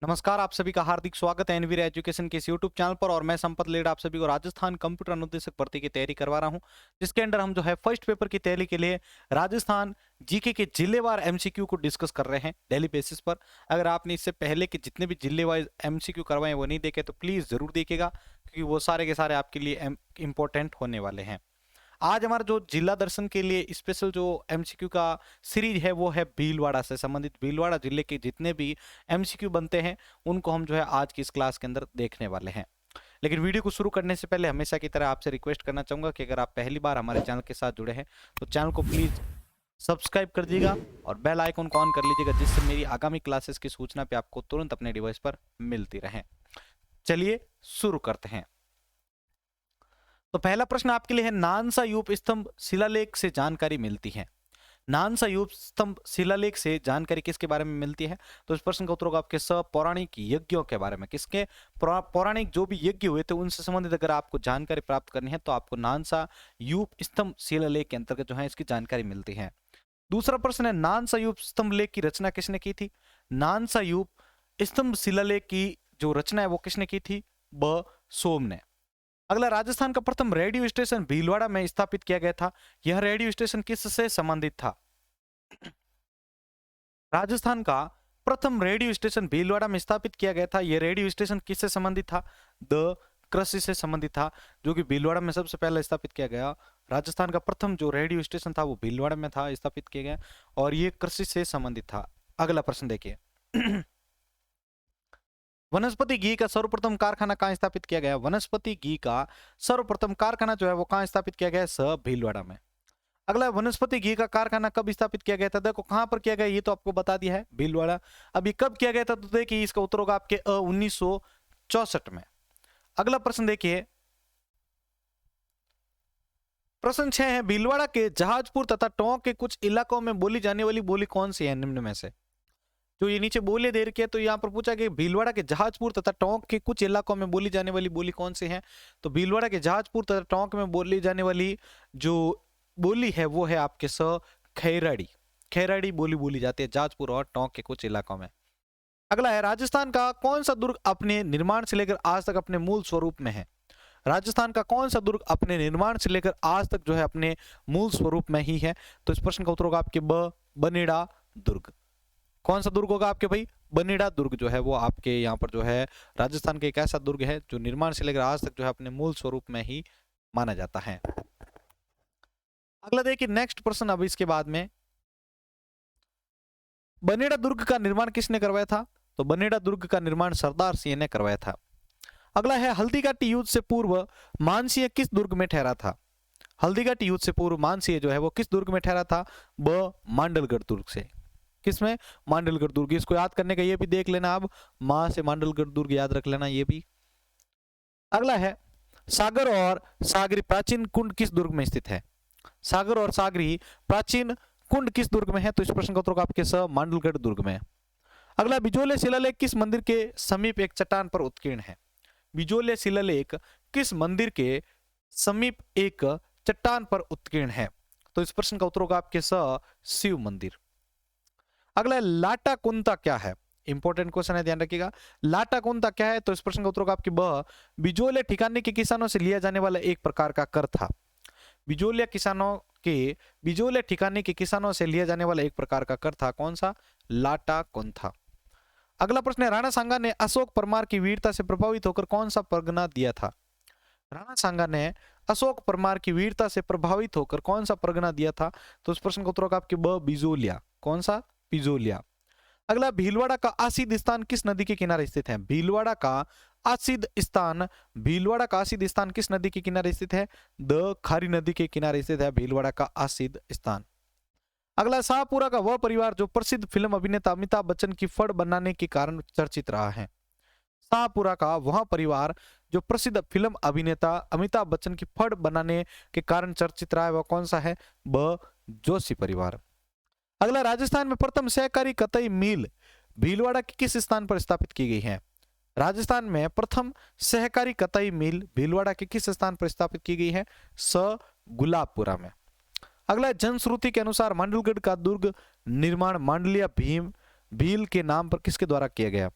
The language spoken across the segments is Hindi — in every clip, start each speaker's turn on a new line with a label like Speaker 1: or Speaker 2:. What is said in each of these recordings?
Speaker 1: नमस्कार, आप सभी का हार्दिक स्वागत है एनवीर एजुकेशन के इस यूट्यूब चैनल पर। और मैं संपत लेड आप सभी को राजस्थान कंप्यूटर अनुदेशक भर्ती की तैयारी करवा रहा हूं, जिसके अंडर हम जो है फर्स्ट पेपर की तैयारी के लिए राजस्थान जीके के जिलेवार एमसीक्यू को डिस्कस कर रहे हैं डेली बेसिस पर। अगर आपने इससे पहले के जितने भी जिले वाइज एमसीक्यू करवाए वो नहीं देखे तो प्लीज जरूर देखिएगा, क्योंकि वो सारे के सारे आपके लिए इंपॉर्टेंट होने वाले हैं। आज हमारा जो जिला दर्शन के लिए स्पेशल जो एमसीक्यू का सीरीज है वो है भीलवाड़ा से संबंधित। भीलवाड़ा जिले के जितने भी एमसीक्यू बनते हैं उनको हम जो है आज की इस क्लास के अंदर देखने वाले हैं। लेकिन वीडियो को शुरू करने से पहले हमेशा की तरह आपसे रिक्वेस्ट करना चाहूंगा कि अगर आप पहली बार हमारे चैनल के साथ जुड़े हैं तो चैनल को प्लीज सब्सक्राइब कर दीजिएगा और बेल आइकन को ऑन कर लीजिएगा, जिससे मेरी आगामी क्लासेस की सूचना पे आपको तुरंत अपने डिवाइस पर मिलती रहे। चलिए शुरू करते हैं। तो पहला प्रश्न आपके लिए है, नानसा यूप स्तंभ शिलालेख से जानकारी मिलती है। नानसा यूप स्तंभ शिलालेख से जानकारी किसके बारे में मिलती है? तो इस प्रश्न का उत्तर होगा आपके पौराणिक यज्ञों के बारे में। किसके पौराणिक जो भी यज्ञ हुए थे उनसे संबंधित अगर आपको जानकारी प्राप्त करनी है तो आपको नानसा यूप स्तंभ शिलालेख के अंतर्गत जो है इसकी जानकारी मिलती है। दूसरा प्रश्न है, नानसा यूप स्तंभ लेख की रचना किसने की थी? नानसा यूप स्तंभ शिलालेख की जो रचना है वो किसने की थी? ब सोम ने। अगला, राजस्थान का प्रथम रेडियो स्टेशन भीलवाड़ा में स्थापित किया गया था। यह रेडियो स्टेशन किससे संबंधित था? राजस्थान का प्रथम रेडियो स्टेशन भीलवाड़ा में स्थापित किया गया था। यह रेडियो स्टेशन किससे संबंधित था? द कृषि से संबंधित था, जो कि भीलवाड़ा में सबसे पहले स्थापित किया गया। राजस्थान का प्रथम जो रेडियो स्टेशन था वो भीलवाड़ा में था, स्थापित किया गया, और ये कृषि से संबंधित था। अगला प्रश्न देखिए। वनस्पति घी का सर्वप्रथम कारखाना कहां स्थापित किया गया? वनस्पति घी का सर्वप्रथम कारखाना जो है वो कहां स्थापित किया गया? भीलवाड़ा में। अगला, वनस्पति घी का कारखाना कब स्थापित किया गया था? देखो कहां पर किया गया ये तो आपको बता दिया है, भीलवाड़ा। अभी कब किया गया था तो देखिए इसका उत्तर होगा आपके 1964 में। अगला प्रश्न देखिए, प्रश्न 6 है, भीलवाड़ा के जहाजपुर तथा टोंक के कुछ इलाकों में बोली जाने वाली बोली कौन सी है निम्न में से? जो ये नीचे बोले दे रखी है तो यहाँ पर पूछा कि भीलवाड़ा के जहाजपुर तथा टोंक के कुछ इलाकों में बोली जाने वाली बोली कौन सी है? तो भीलवाड़ा के जहाजपुर तथा टोंक में बोली जाने वाली जो बोली है वो है आपके खैराड़ी। खैराड़ी बोली बोली जाती है जहाजपुर और टोंक के कुछ इलाकों में। अगला है, राजस्थान का कौन सा दुर्ग अपने निर्माण से लेकर आज तक अपने मूल स्वरूप में है? राजस्थान का कौन सा दुर्ग अपने निर्माण से लेकर आज तक जो है अपने मूल स्वरूप में ही है? तो इस प्रश्न का उत्तर होगा आपके बनेड़ा दुर्ग। कौन सा दुर्ग होगा आपके भाई? बनेड़ा दुर्ग जो है वो आपके यहाँ पर जो है राजस्थान के एक ऐसा दुर्ग है जो निर्माण से लेकर आज तक जो है अपने मूल स्वरूप में ही माना जाता है। अगला देखिए नेक्स्ट प्रश्न। अब इसके बाद में, बनेड़ा दुर्ग का निर्माण किसने करवाया था? तो बनेड़ा दुर्ग का निर्माण सरदार सिंह ने करवाया था। अगला है, हल्दीघाटी युद्ध से पूर्व मानसिंह किस दुर्ग में ठहरा था? हल्दीघाटी युद्ध से पूर्व मानसिंह जो है वो किस दुर्ग में ठहरा था? मांडलगढ़ दुर्ग से। किसमें? मांडलगढ़ दुर्ग। इसको याद करने का ये भी देख लेना, अब मां से मांडलगढ़ दुर्ग याद रख लेना ये भी। अगला है, सागर और सागरी प्राचीन कुंड किस दुर्ग में स्थित है? सागर और सागरी प्राचीन कुंड किस दुर्ग में है? तो इस प्रश्न का उत्तर आपके मांडलगढ़ दुर्ग में। अगला, बिजोले शिलालेख किस मंदिर के समीप एक चट्टान पर उत्कीर्ण है? बिजोले शिलालेख किस मंदिर के समीप एक चट्टान पर उत्कीर्ण है? तो इस प्रश्न का उत्तर होगा आपके शिव मंदिर। अगला, लाटा कुंता क्या है? इंपॉर्टेंट क्वेश्चन है, ध्यान रखिएगा। लाटा कुंता क्या है? तो इस प्रश्न का उत्तर होगा आपकी बिजोले ठिकाने के किसानों से लिया जाने वाला एक प्रकार का कर था। बिजोले ठिकाने के किसानों से लिया जाने वाला एक प्रकार का कर था। कौन सा? लाटा कुंता। अगला प्रश्न है, राणा सांगा ने अशोक परमार की वीरता से प्रभावित होकर कौन सा परगना दिया था? राणा सांगा ने अशोक परमार की वीरता से प्रभावित होकर कौन सा परगना दिया था? तो इस प्रश्न का उत्तर होगा आपके बिजोलिया। कौन सा? बिजोलिया। अगला, भीलवाड़ा का आसिद स्थान किस नदी के किनारे स्थित है? भीलवाड़ा का आसिद स्थान किस नदी के किनारे स्थित है? खारी नदी के किनारे स्थित है भीलवाड़ा का आसिद स्थान। अगला, शाहपुरा का वह परिवार जो प्रसिद्ध फिल्म अभिनेता अमिताभ बच्चन की फड़ बनाने के कारण चर्चित रहा है। शाहपुरा का वह परिवार जो प्रसिद्ध फिल्म अभिनेता अमिताभ बच्चन की फड़ बनाने के कारण चर्चित रहा है वह कौन सा है? जोशी परिवार। अगला, राजस्थान में प्रथम सहकारी कतई मिल भीलवाड़ा के किस स्थान पर स्थापित की गई है? राजस्थान में प्रथम सहकारी कतई मिल भीलवाड़ा के किस स्थान पर स्थापित की गई है? गुलाबपुरा में। अगला, जनश्रुति के अनुसार मांडलगढ़ का दुर्ग निर्माण मांडलिया भील के नाम पर किसके द्वारा किया गया?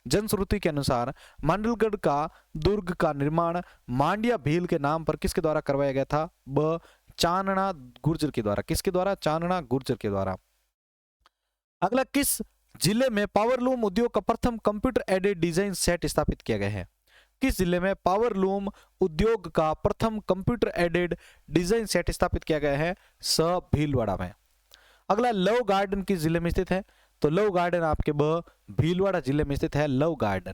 Speaker 1: जनश्रुति के अनुसार मांडलगढ़ का दुर्ग का निर्माण मांडिया भील के नाम पर किसके द्वारा करवाया गया था? ब चांदना गुर्जर के द्वारा। किसके द्वारा? चांदना गुर्जर के द्वारा। अगला, किस जिले में पावरलूम उद्योग का प्रथम कंप्यूटर एडेड डिजाइन सेट स्थापित किया गया है? किस जिले में पावरलूम उद्योग का प्रथम कंप्यूटर एडेड डिजाइन सेट स्थापित किया गया है? स भीलवाड़ा में। अगला, लव गार्डन किस जिले में स्थित है? तो लव गार्डन आपके ब भीलवाड़ा जिले में स्थित है लव गार्डन।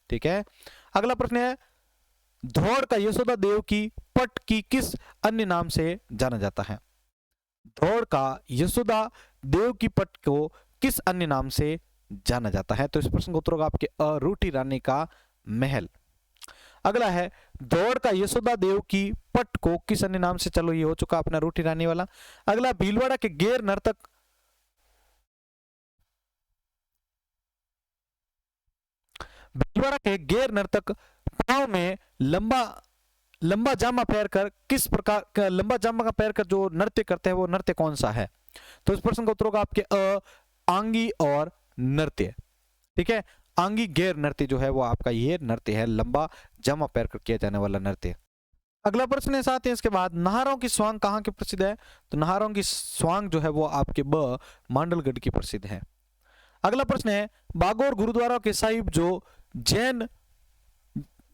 Speaker 1: ठीक है। अगला प्रश्न है, धौड़ का यशोदा देव की पट की किस अन्य नाम से जाना जाता है? धौड़ का यशोदा देव की पट को किस अन्य नाम से जाना जाता है? तो इस प्रश्न का उत्तर होगा आपके अ रूठी रानी का महल। अगला है, दौड़ का यशोदा देव की पट को किस अन्य नाम से, चलो ये हो चुका अपना रूठी रानी वाला। अगला, भीलवाड़ा के गैर नर्तक पांव में लंबा जामा पहनकर किस प्रकार का लंबा जामा पहनकर जो नृत्य करते हैं वो नृत्य कौन सा है? तो इस प्रश्न का उत्तर होगा आपके अ आंगी और नृत्य। ठीक है, आंगी गैर नृत्य जो है वो आपका ये नृत्य है, लंबा जामा पहनकर किया जाने वाला नृत्य। अगला प्रश्न है साथ ही इसके बाद, नाहरों की स्वांग कहाँ की प्रसिद्ध है? तो नाहरों की स्वांग जो है वो आपके ब मांडलगढ़ की प्रसिद्ध है। अगला प्रश्न है, बागौर गुरुद्वारा के साहिब जो जन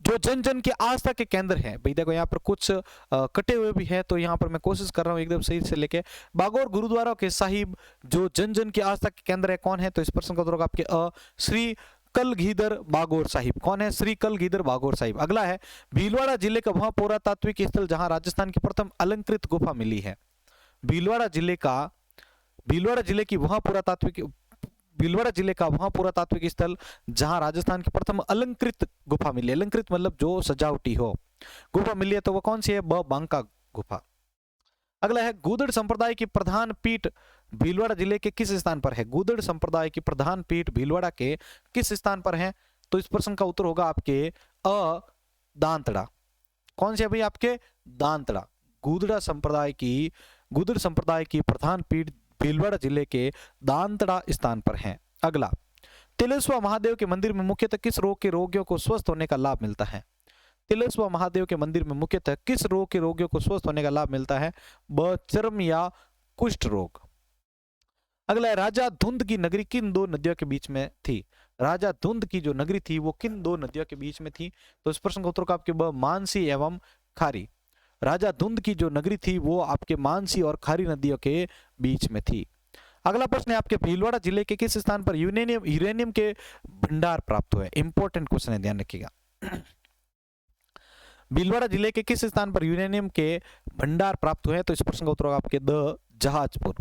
Speaker 1: जन की आस्था के केंद्र है। भाई देखो यहाँ पर कुछ कटे हुए भी है, तो यहाँ पर मैं कोशिश कर रहा हूँ एकदम सही से लेके। बागौर गुरुद्वारा के साहिब जो जन जन की आस्था के केंद्र है, कौन है? तो इस प्रश्न का उत्तर होगा आपके अ श्री कलगीधर बागौर साहिब। कौन है? श्री कलगीधर बागौर साहिब। अगला है, भीलवाड़ा जिले का वह पुरातात्विक स्थल जहां राजस्थान की प्रथम अलंकृत गुफा मिली है। भीलवाड़ा जिले का वह पुरातात्विक स्थल जहां राजस्थान की प्रथम अलंकृत गुफा मिली है। अलंकृत मतलब जो सजावटी हो गुफा मिली है, तो वह कौन सी है? ब बांका गुफा। अगला है, गूदड़ संप्रदाय की प्रधान पीठ भीलवाड़ा जिले के किस स्थान पर है? गूदड़ संप्रदाय की प्रधान पीठ भीलवाड़ा के किस स्थान पर है? तो इस प्रश्न का उत्तर होगा आपके अ दांतड़ा। कौन से भाई? आपके दांतड़ा। गूदड़ संप्रदाय की प्रधान पीठ भीलवाड़ा जिले के दांतड़ा स्थान पर है। अगला, तिलेश्वर महादेव के मंदिर में मुख्यतः किस रोग के रोगियों को स्वस्थ होने का लाभ मिलता है? तिलेश्वर महादेव के मंदिर में मुख्यतः किस रोग के रोगियों को स्वस्थ होने का लाभ मिलता है? ब चर्म या कुष्ठ रोग। अगला है, राजा धुंध की नगरी किन दो नदियों के बीच में थी? राजा धुंध की जो नगरी थी वो किन दो नदियों के बीच में थी? तो इस प्रश्न का उत्तर का आपके ब मानसी एवं खारी। राजा धुंध की जो नगरी थी वो आपके मानसी और खारी नदियों के बीच में थी। अगला प्रश्न है आपके, भीलवाड़ा जिले के किस स्थान पर यूरेनियम के भंडार प्राप्त हुए? इंपॉर्टेंट क्वेश्चन है, ध्यान रखिएगा। भीलवाड़ा जिले के किस स्थान पर यूरेनियम के भंडार प्राप्त हुए? तो इस प्रश्न का उत्तर होगा आपके द जहाजपुर।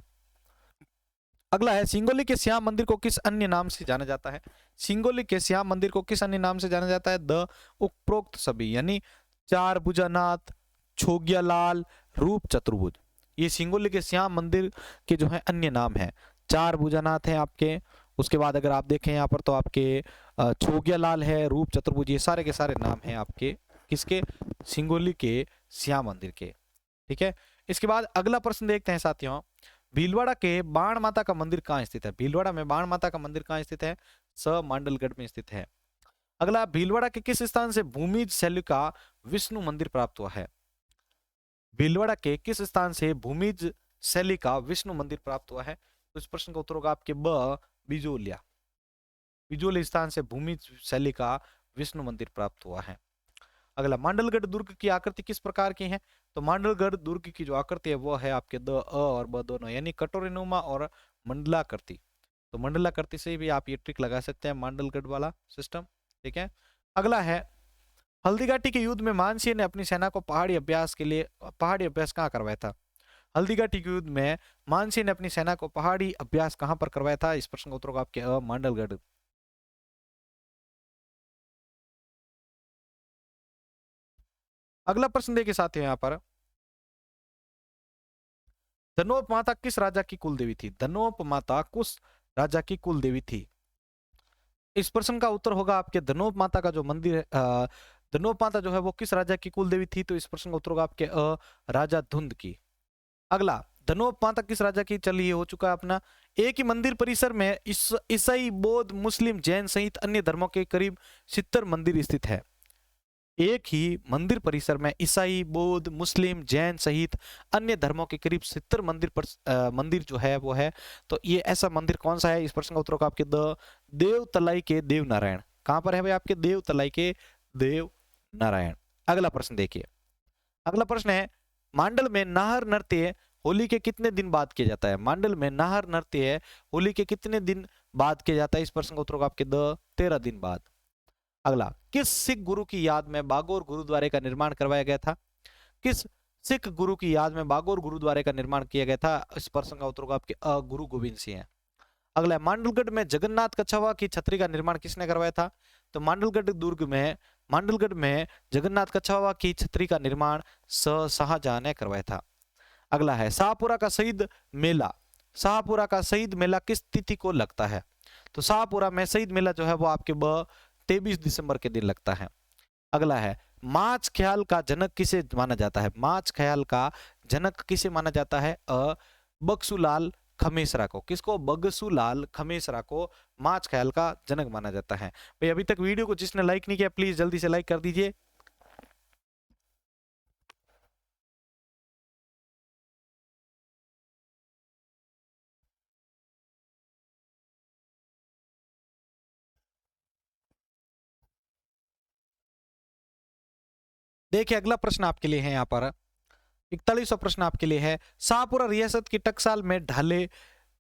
Speaker 1: अगला है, सिंगोली के श्याम मंदिर को किस अन्य नाम से जाना जाता है? सिंगोली के श्याम मंदिर को किस अन्य नाम से जाना जाता है? द उपरोक्त सभी, यानी चार भुजानाथ, छोगिया लाल, रूप चतुर्भुज। ये सिंगोली के श्याम मंदिर के जो है अन्य नाम है। चार भुजानाथ है आपके, उसके बाद अगर आप देखें यहाँ पर तो आपके छोगिया लाल है, रूप चतुर्भुज, ये सारे के सारे नाम हैं आपके किसके? सिंगोली के श्याम मंदिर के। ठीक है, इसके बाद अगला प्रश्न देखते हैं साथियों, भीलवाड़ा के बाण माता का मंदिर कहाँ स्थित है? भीलवाड़ा में बाण माता का मंदिर कहाँ स्थित है? स मांडलगढ़ में स्थित है। अगला, भीलवाड़ा के किस स्थान से भूमिज शैली का विष्णु मंदिर प्राप्त हुआ है? भीलवाड़ा के किस स्थान से भूमिज शैली का विष्णु मंदिर प्राप्त हुआ है? तो इस प्रश्न का उत्तर होगा आपके ब बिजोलिया। बिजोली स्थान से भूमिज शैली का विष्णु मंदिर प्राप्त हुआ है। अगला, मांडलगढ़ दुर्ग की आकृति किस प्रकार की है? तो मांडलगढ़ दुर्ग की जो आकृति है वो है आपके द अ और ब दोनों, यानी कटोरीनुमा और मंडलाकृति। तो मंडलाकृति से भी आप ये ट्रिक लगा सकते हैं, मांडलगढ़ वाला सिस्टम। ठीक है, अगला है, हल्दीघाटी के युद्ध में मानसिंह ने अपनी सेना को पहाड़ी अभ्यास कहाँ करवाया था? हल्दीघाटी के युद्ध में मानसिंह ने अपनी सेना को पहाड़ी अभ्यास कहां पर करवाया था? इस प्रश्न का उत्तर होगा आपके अ मांडलगढ़। अगला प्रश्न देखिए साथियों, यहाँ पर धनोप माता किस राजा की कुल देवी थी? धनोप माता किस राजा की कुल देवी थी? इस प्रश्न का उत्तर होगा आपके धनोप माता का जो मंदिर है, धनोप माता जो है वो किस राजा की कुल देवी थी? तो इस प्रश्न का उत्तर होगा आपके राजा धुंध की। अगला, धनोपांतक किस राजा की चल ये हो चुका है अपना। एक ही मंदिर परिसर में ईसाई, बौद्ध, मुस्लिम, जैन सहित अन्य धर्मों के करीब 70 मंदिर स्थित है। एक ही मंदिर परिसर में ईसाई, बौद्ध, मुस्लिम, जैन सहित अन्य धर्मों के करीब 70 मंदिर जो है वो है। तो ये ऐसा मंदिर कौन सा है, इस प्रश्न का उत्तर होगा आपके देव तलाई के देव नारायण। कहां पर है भाई आपके देव तलाई के देव नारायण। अगला प्रश्न देखिए, अगला प्रश्न है मांडल में नाहर नृत्य होली के कितने दिन बाद किया जाता है। मांडल में नाहर नृत्य होली के कितने दिन बाद किया जाता है, इस प्रश्न का उत्तर होगा आपके 13 दिन बाद। अगला, किस सिख गुरु की याद में बागौर गुरुद्वारे का निर्माण करवाया गया था। किस सिख गुरु की याद में बागौर गुरुद्वारे का निर्माण किया गया था, इस प्रश्न का उत्तर होगा आपके गुरु गोविंद सिंह है। अगला, मांडलगढ़ में जगन्नाथ कछावा की छतरी का निर्माण किसने करवाया था। तो मांडलगढ़ में जगन्नाथ कछावा की छतरी का निर्माण शाहजहां ने करवाया था। अगला है शाहपुरा का शहीद मेला। शाहपुरा का शहीद मेला किस तिथि को लगता है। तो शाहपुरा में शहीद मेला जो है वो आपके 23 दिसंबर के दिन लगता है। अगला है माछ ख्याल का जनक किसे माना जाता है। माछ ख्याल का जनक किसे माना जाता है, बक्सूलाल खमेसरा को। किसको, बगसूलाल खमेसरा को माछ ख्याल का जनक माना जाता है। भाई अभी तक वीडियो को जिसने लाइक नहीं किया प्लीज जल्दी से लाइक कर दीजिए। देखिए अगला प्रश्न आपके लिए है यहाँ पर 41वां प्रश्न आपके लिए है, शाहपुरा रियासत की टकसाल में ढाले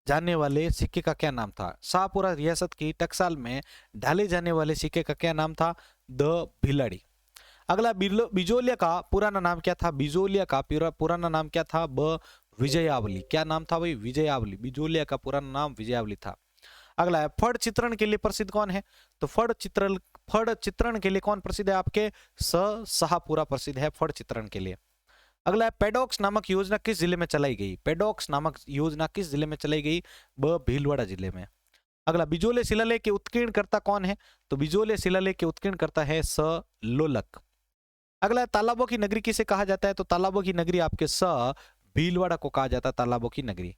Speaker 1: जाने वाले सिक्के का क्या नाम था। शाहपुरा रियासत की टकसाल में ढाले जाने वाले सिक्के का क्या नाम था, द भिलाड़ी। अगला, बिजोलिया का पुराना नाम क्या था। बिजोलिया का पुराना नाम क्या था, विजयावली। क्या नाम था भाई, विजयावली। बिजोलिया का पुराना नाम विजयावली था। अगला है फड़ चित्रण के लिए प्रसिद्ध कौन है। तो फड़ चित्रण के लिए कौन प्रसिद्ध है, आपके शाहपुरा प्रसिद्ध है फड़ चित्रण के लिए। अगला है पेडॉक्स नामक योजना किस जिले में चलाई गई। पेडॉक्स नामक योजना किस जिले में चलाई गई, भीलवाड़ा जिले में। अगला, बिजोले शिलालेख के उत्कीर्णकर्ता कौन है। तो बिजोले शिलालेख के उत्कीर्णकर्ता है लोलक। अगला, तालाबों की नगरी किसे कहा जाता है। तो तालाबों की नगरी आपके भीलवाड़ा को कहा जाता है तालाबों की नगरी।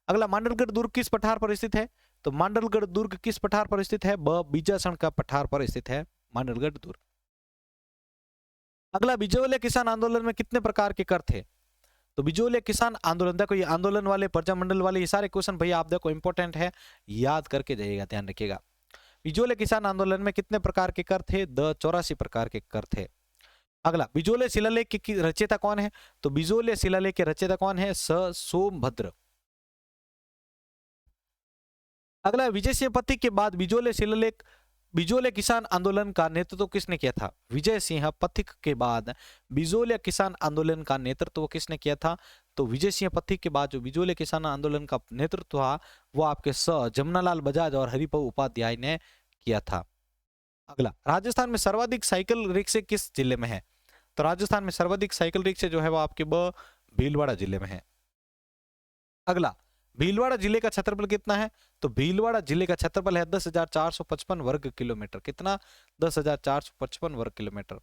Speaker 1: अगला, मांडलगढ़ दुर्ग किस पठार पर स्थित है। तो मांडलगढ़ दुर्ग किस पठार पर स्थित है, बीजासन का पठार पर स्थित है मांडलगढ़ दुर्ग। अगला, बिजोलिया किसान आंदोलन में कितने प्रकार के कर थे। तो बिजोलिया किसान आंदोलन, देखो ये आंदोलन वाले, प्रजामंडल वाले, ये सारे क्वेश्चन भैया आप देखो इंपॉर्टेंट है, याद करके जाइएगा, ध्यान रखिएगा। बिजोलिया किसान आंदोलन में कितने प्रकार के कर थे, 84 प्रकार के कर थे। अगला, बिजोलिया शिलालेख की रचयिता कौन है। तो बिजोलिया शिलालेख के रचयिता कौन है, सोमभद्र। अगला, विजय सिंह पथिक के बाद बिजोलिया किसान आंदोलन का नेतृत्व किसने किया था। विजय सिंह पथिक के बाद बिजोलिया किसान आंदोलन का नेतृत्व किसने किया था। तो विजय सिंह पथिक के बाद जो बिजोलिया किसान आंदोलन का नेतृत्व था वो आपके जमुनालाल बजाज और हरिभाऊ उपाध्याय ने किया था। अगला, राजस्थान में सर्वाधिक साइकिल रिक्शे किस जिले में है। तो राजस्थान में सर्वाधिक साइकिल रिक्शे जो है वो आपके भीलवाड़ा जिले में है। अगला, भीलवाड़ा जिले का क्षेत्रफल कितना है। तो भीलवाड़ा जिले का क्षेत्रफल है 10,455 वर्ग किलोमीटर। कितना, 10,455 वर्ग किलोमीटर।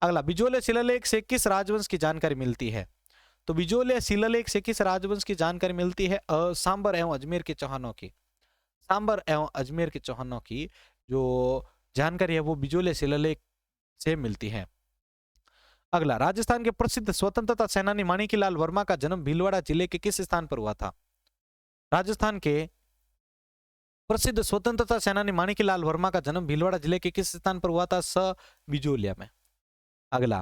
Speaker 1: अगला, बिजोलिया शिलालेख से किस राजवंश की जानकारी मिलती है। तो बिजोलिया शिलालेख से किस राजवंश की जानकारी मिलती है, सांबर एवं अजमेर के चौहानों की। सांबर एवं अजमेर के चौहानों की जो जानकारी है वो बिजोलिया शिलालेख से मिलती है। अगला, राजस्थान के प्रसिद्ध स्वतंत्रता सेनानी माणिक्यलाल वर्मा का जन्म भीलवाड़ा जिले के किस स्थान पर हुआ था। राजस्थान के प्रसिद्ध स्वतंत्रता सेनानी माणिक्यलाल वर्मा का जन्म भीलवाड़ा जिले के किस स्थान पर हुआ था, बिजोलिया में। अगला,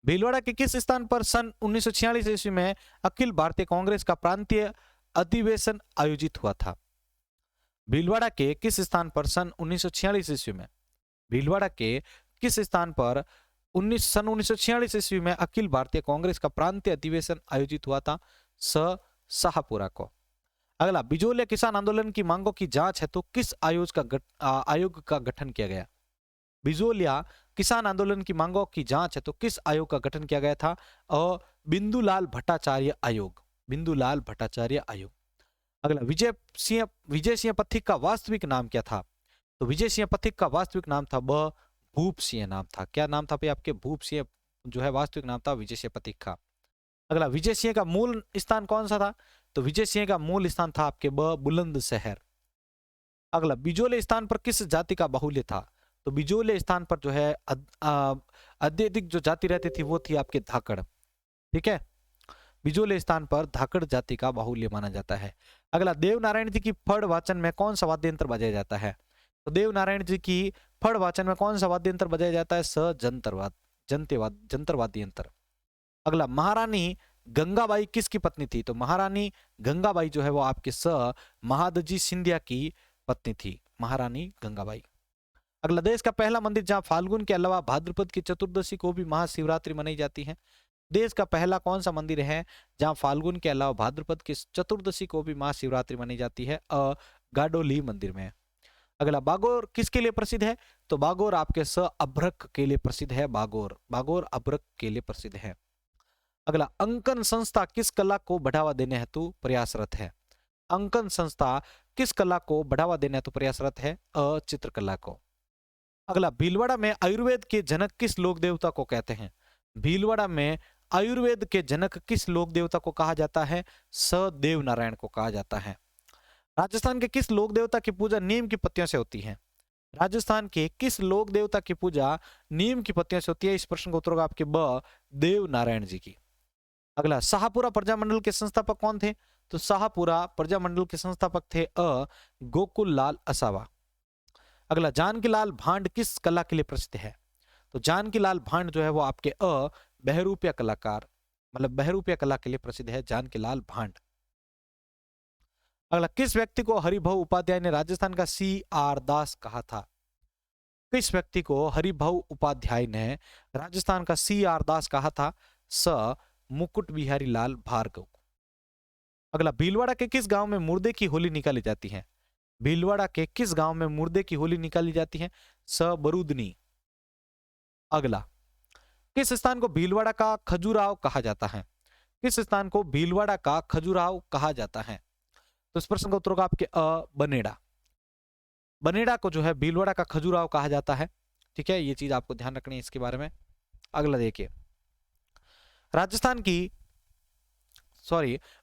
Speaker 1: भीलवाड़ा के किस स्थान पर सन 1946 ईस्वी में अखिल भारतीय कांग्रेस का प्रांतीय अधिवेशन आयोजित हुआ था। भीलवाड़ा के किस स्थान पर सन 1946 ईस्वी में, भीलवाड़ा के किस स्थान पर सन 1946 ईस्वी में अखिल भारतीय कांग्रेस का प्रांतीय अधिवेशन आयोजित हुआ था, शाहपुरा को। अगला, बिजोलिया किसान आंदोलन की मांगों की जांच है तो किस आयोग का गठन किया गया। बिजोलिया किसान आंदोलन की मांगों की जांच है तो किस आयोग का गठन किया गया था, बिंदुलाल भट्टाचार्य आयोग। बिंदुलाल भट्टाचार्य आयोग। अगला, विजय सिंह पथिक का वास्तविक नाम क्या था। तो विजय सिंह पथिक का वास्तविक नाम था भूप सिंह नाम था। क्या नाम था भाई आपके, भूप सिंह जो है वास्तविक नाम था विजय सिंह पथिक का। अगला, विजय सिंह का मूल स्थान कौन सा था? तो विजय सिंह का मूल स्थान था आपके बुलंदशहर। अगला, बिजोले स्थान पर किस जाति का बाहुल्य था? तो बिजोले स्थान पर जो है अत्यधिक जो जाति रहती थी वो थी आपके धाकड़। ठीक है, बिजोले स्थान पर धाकड़ जाति का बाहुल्य माना जाता है। अगला, देवनारायण जी की फड़ वाचन में कौन सा वाद्य यंत्र बजाया जाता है? तो देवनारायण जी की फड़ वाचन में कौन सा वाद्य यंत्र बजाया जाता है? जंतर वाद्य यंत्र। अगला, महारानी गंगाबाई किसकी पत्नी थी? तो महारानी गंगाबाई जो है वो आपके महादजी सिंधिया की पत्नी थी, महारानी गंगाबाई। अगला, देश का पहला मंदिर जहां फाल्गुन के अलावा भाद्रपद की चतुर्दशी को भी महाशिवरात्रि मनाई जाती है? देश का पहला कौन सा मंदिर है जहां फाल्गुन के अलावा भाद्रपद की चतुर्दशी को भी महाशिवरात्रि मनाई जाती है? गाडोली मंदिर में। अगला, बागोर किसके लिए प्रसिद्ध है? तो बागोर आपके अभ्रक के लिए प्रसिद्ध है। बागोर अभ्रक के लिए प्रसिद्ध है। अगला, अंकन संस्था किस कला को बढ़ावा देने हेतु प्रयासरत है? अंकन संस्था किस कला को बढ़ावा देने हेतु प्रयासरत है? चित्रकला को। अगला, भीलवाड़ा में आयुर्वेद के जनक किस लोक देवता को कहते हैं? भीलवाड़ा में आयुर्वेद के जनक किस लोक देवता को कहा जाता है? देव नारायण को कहा जाता है। राजस्थान के किस लोक देवता की पूजा नीम की पत्तियों से होती है? राजस्थान के किस लोक देवता की पूजा नीम की पत्तियों से होती है? इस प्रश्न का उत्तर होगा आपके देव नारायण जी की। अगला, शाहपुरा प्रजामंडल के संस्थापक कौन थे? तो शाहपुरा प्रजामंडल के संस्थापक थे गोकुल लाल असावा। अगला, जानकीलाल भांड किस कला के लिए प्रसिद्ध है? तो जानकीलाल भांड जो है वो आपके बहरूपिया कलाकार, मतलब बहरूपिया कला के लिए प्रसिद्ध है जानकीलाल भांड। अगला, किस व्यक्ति को हरिभाऊ उपाध्याय ने राजस्थान का CR दास कहा था? किस व्यक्ति को हरिभाऊ उपाध्याय ने राजस्थान का CR दास कहा था? मुकुट बिहारी लाल भार्गव। अगला, भीलवाड़ा के किस गांव में मुर्दे की होली निकाली जाती है? भीलवाड़ा के किस गांव में मुर्दे की होली निकाली जाती है? बरूदनी। अगला, किस स्थान को भीलवाड़ा का खजुराहो कहा जाता है? किस स्थान को भीलवाड़ा का खजुराहो कहा जाता है? तो इस प्रश्न का उत्तर होगा आपके बनेड़ा। बनेड़ा को जो है भीलवाड़ा का खजुराहो कहा जाता है। ठीक है, ये चीज आपको ध्यान रखनी है इसके बारे में। अगला देखिए, राजस्थान की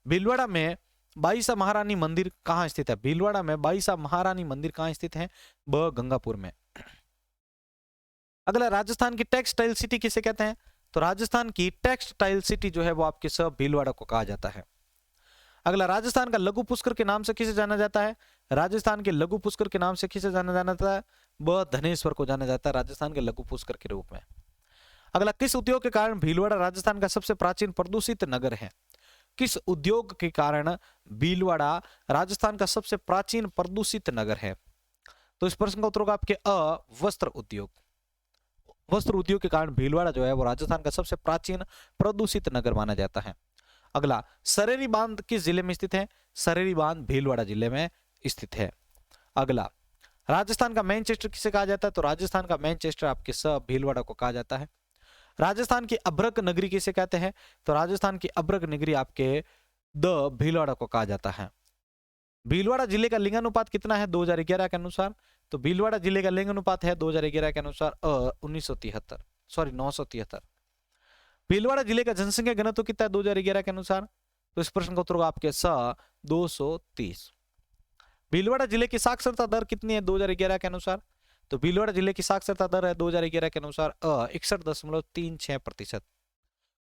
Speaker 1: भीलवाड़ा में बाईसा महारानी मंदिर कहां स्थित है? भीलवाड़ा में बाईसा महारानी मंदिर कहां स्थित है? गंगापुर में। अगला, राजस्थान की टेक्सटाइल सिटी किसे कहते हैं? तो राजस्थान की टेक्सटाइल सिटी जो है वो आपके भीलवाड़ा को कहा जाता है। अगला, राजस्थान का लघु पुष्कर के नाम से किसे जाना जाता है? राजस्थान के लघु पुष्कर के नाम से किसे जाना जाता है? धनेश्वर को जाना जाता है राजस्थान के लघु पुष्कर के रूप में। अगला, किस उद्योग के कारण भीलवाड़ा राजस्थान का सबसे प्राचीन प्रदूषित नगर है? किस उद्योग के कारण भीलवाड़ा राजस्थान का सबसे प्राचीन प्रदूषित नगर है? तो इस प्रश्न का उत्तर होगा आपके वस्त्र उद्योग। वस्त्र उद्योग के कारण भीलवाड़ा जो है वो राजस्थान का सबसे प्राचीन प्रदूषित नगर माना जाता है। अगला, सरेरी बांध किस जिले में स्थित है? सरेरी बांध भीलवाड़ा जिले में स्थित है। अगला, राजस्थान का मैनचेस्टर किसे कहा जाता है? तो राजस्थान का मैनचेस्टर आपके भीलवाड़ा को कहा जाता है। राजस्थान की अभ्रक नगरी किसे कहते हैं? तो राजस्थान की अभ्रक नगरी आपके भीलवाड़ा को कहा जाता है। भीलवाड़ा जिले का लिंगानुपात कितना है 2011 के अनुसार? तो भीलवाड़ा जिले का लिंगानुपात है 2011 के अनुसार 973। भीलवाड़ा जिले का जनसंख्या घनत्व कितना है 2011 के अनुसार? तो इस प्रश्न का उत्तर होगा आपके 230। भीलवाड़ा जिले की साक्षरता दर कितनी है 2011 के अनुसार? तो भीलवाड़ा जिले की साक्षरता दर है 2011 के अनुसार 61.36%।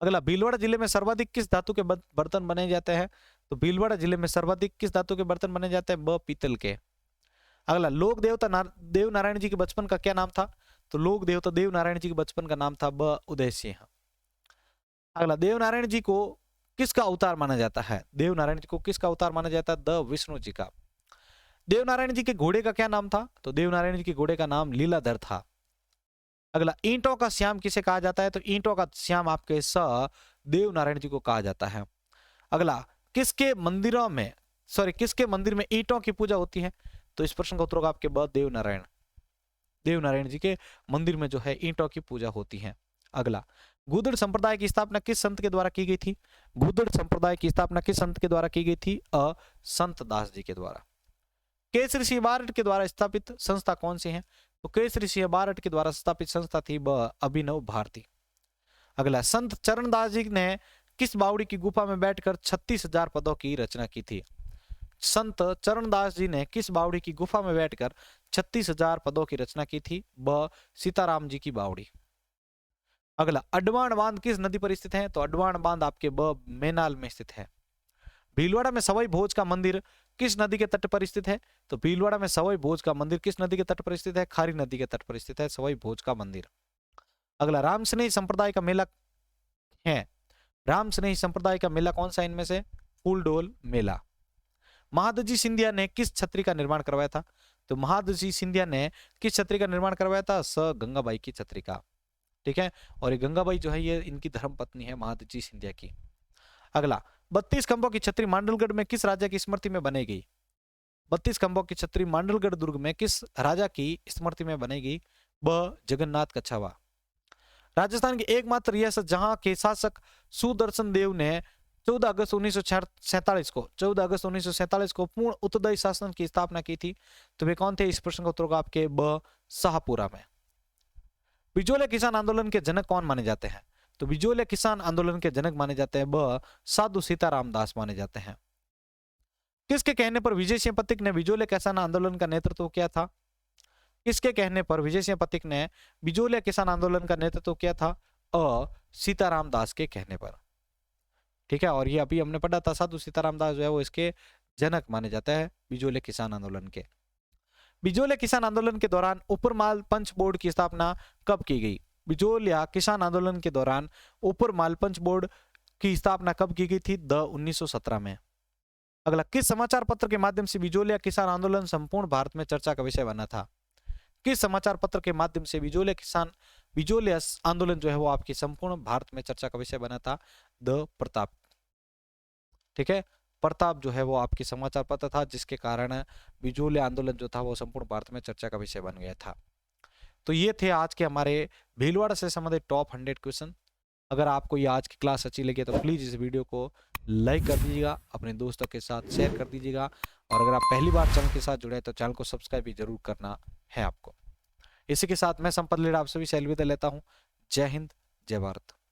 Speaker 1: अगला, भीलवाड़ा जिले में सर्वाधिक किस धातु के बर्तन बने जाते हैं? तो भीलवाड़ा जिले में सर्वाधिक किस धातु के बर्तन बने जाते हैं? पीतल के। अगला, लोक देवता देव नारायण जी के बचपन का क्या नाम था? तो लोक देवता देव नारायण जी के बचपन का नाम था उदय सिंह। अगला, देव नारायण जी को किसका अवतार माना जाता है? देव नारायण जी को किसका अवतार माना जाता है? विष्णु जी का। देव नारायण जी के घोड़े का क्या नाम था? तो देव नारायण जी के घोड़े का नाम लीलाधर था। अगला, ईंटों का श्याम किसे कहा जाता है? तो ईंटों का श्याम आपके देव नारायण जी को कहा जाता है। अगला, किसके मंदिर में ईंटों की पूजा होती है? तो इस प्रश्न का उत्तर होगा आपके देव नारायण जी के मंदिर में जो है ईंटों की पूजा होती है। अगला, गूदड़ संप्रदाय की स्थापना किस संत के द्वारा की गई थी? गूदड़ संप्रदाय की स्थापना किस संत के द्वारा की गई थी? संत दास जी के द्वारा। केसरी सिंह बारट के द्वारा स्थापित संस्था कौन सी है? तो केसरी सिंह बारट के द्वारा स्थापित संस्था थी अभिनव भारती। अगला, संत चरणदास जी ने किस बावड़ी की गुफा में बैठकर 36,000 पदों की रचना की थी? संत चरणदास जी ने किस बावड़ी की गुफा में बैठकर 36,000 पदों की रचना की थी? ब सीताराम जी की बावड़ी। अगला, अडवाण बांध किस नदी पर स्थित है? तो अडवाण बांध आपके ब मेनाल में स्थित है। भीलवाड़ा में सवाई भोज का मंदिर किस नदी के तट पर स्थित है? तो भीलवाड़ा में सवाई भोज का मंदिर किस नदी के तट पर स्थित है? खारी नदी के तट पर स्थित है सवाई भोज का मंदिर। अगला, राम स्नेही संप्रदाय का मेला है। राम स्नेही संप्रदाय का मेला कौन सा इनमें से? फूलडोल मेला। महादजी सिंधिया ने किस छतरी का निर्माण करवाया था? तो महादजी सिंधिया ने किस छतरी का निर्माण करवाया था? स गंगाबाई की छतरी का। ठीक है, और ये गंगाबाई जो है ये इनकी धर्म पत्नी है महादजी सिंधिया की। अगला, 32 खंभों की छतरी मांडलगढ़ में किस राजा की स्मृति में बनाई गई? 32 खंभों की छतरी मांडलगढ़ दुर्ग में किस राजा की स्मृति में बनाई? ब जगन्नाथ कछावा। राजस्थान की एकमात्र रियासत जहां के शासक सुदर्शन देव ने 14 अगस्त 1947 को पूर्ण उत्तरदायी शासन की स्थापना की थी, तो वे कौन थे? इस प्रश्न का उत्तर होगा आपके ब शाहपुरा में। बिजोले किसान आंदोलन के जनक कौन माने जाते हैं? तो बिजोले किसान आंदोलन के जनक माने जाते हैं ब साधु सीताराम दास माने जाते हैं। किसके कहने पर विजय सिंह पथिक ने बिजोले किसान आंदोलन का नेतृत्व किया था? किसके कहने पर विजय सिंह पथिक ने बिजोले किसान आंदोलन का नेतृत्व किया था? अ सीताराम दास के कहने पर। ठीक है, और ये अभी हमने पढ़ा था साधु सीताराम दास जो है वो इसके जनक माने जाता है बिजोले किसान आंदोलन के। बिजोले किसान आंदोलन के दौरान ऊपरमाल पंच बोर्ड की स्थापना कब की गई? बिजोलिया किसान आंदोलन के दौरान ऊपरमाल पंच बोर्ड की स्थापना कब की गई थी? 1917 में। अगला, किस समाचार पत्र के माध्यम से बिजोलिया किसान आंदोलन संपूर्ण भारत में चर्चा का विषय बना था? किस समाचार पत्र के माध्यम से बिजोलिया आंदोलन जो है वो आपकी संपूर्ण भारत में चर्चा का विषय बना था? द प्रताप। ठीक है, प्रताप जो है वो आपकी समाचार पत्र था जिसके कारण बिजोलिया आंदोलन जो था वो संपूर्ण भारत में चर्चा का विषय बन गया था। तो ये थे आज के हमारे भीलवाड़ा से संबंधित टॉप 100 क्वेश्चन। अगर आपको ये आज की क्लास अच्छी लगी तो प्लीज इस वीडियो को लाइक कर दीजिएगा, अपने दोस्तों के साथ शेयर कर दीजिएगा, और अगर आप पहली बार चैनल के साथ जुड़े तो चैनल को सब्सक्राइब भी जरूर करना है आपको। इसी के साथ मैं संपत लीडा आप सभी से अलविदा लेता हूँ। जय हिंद, जय भारत।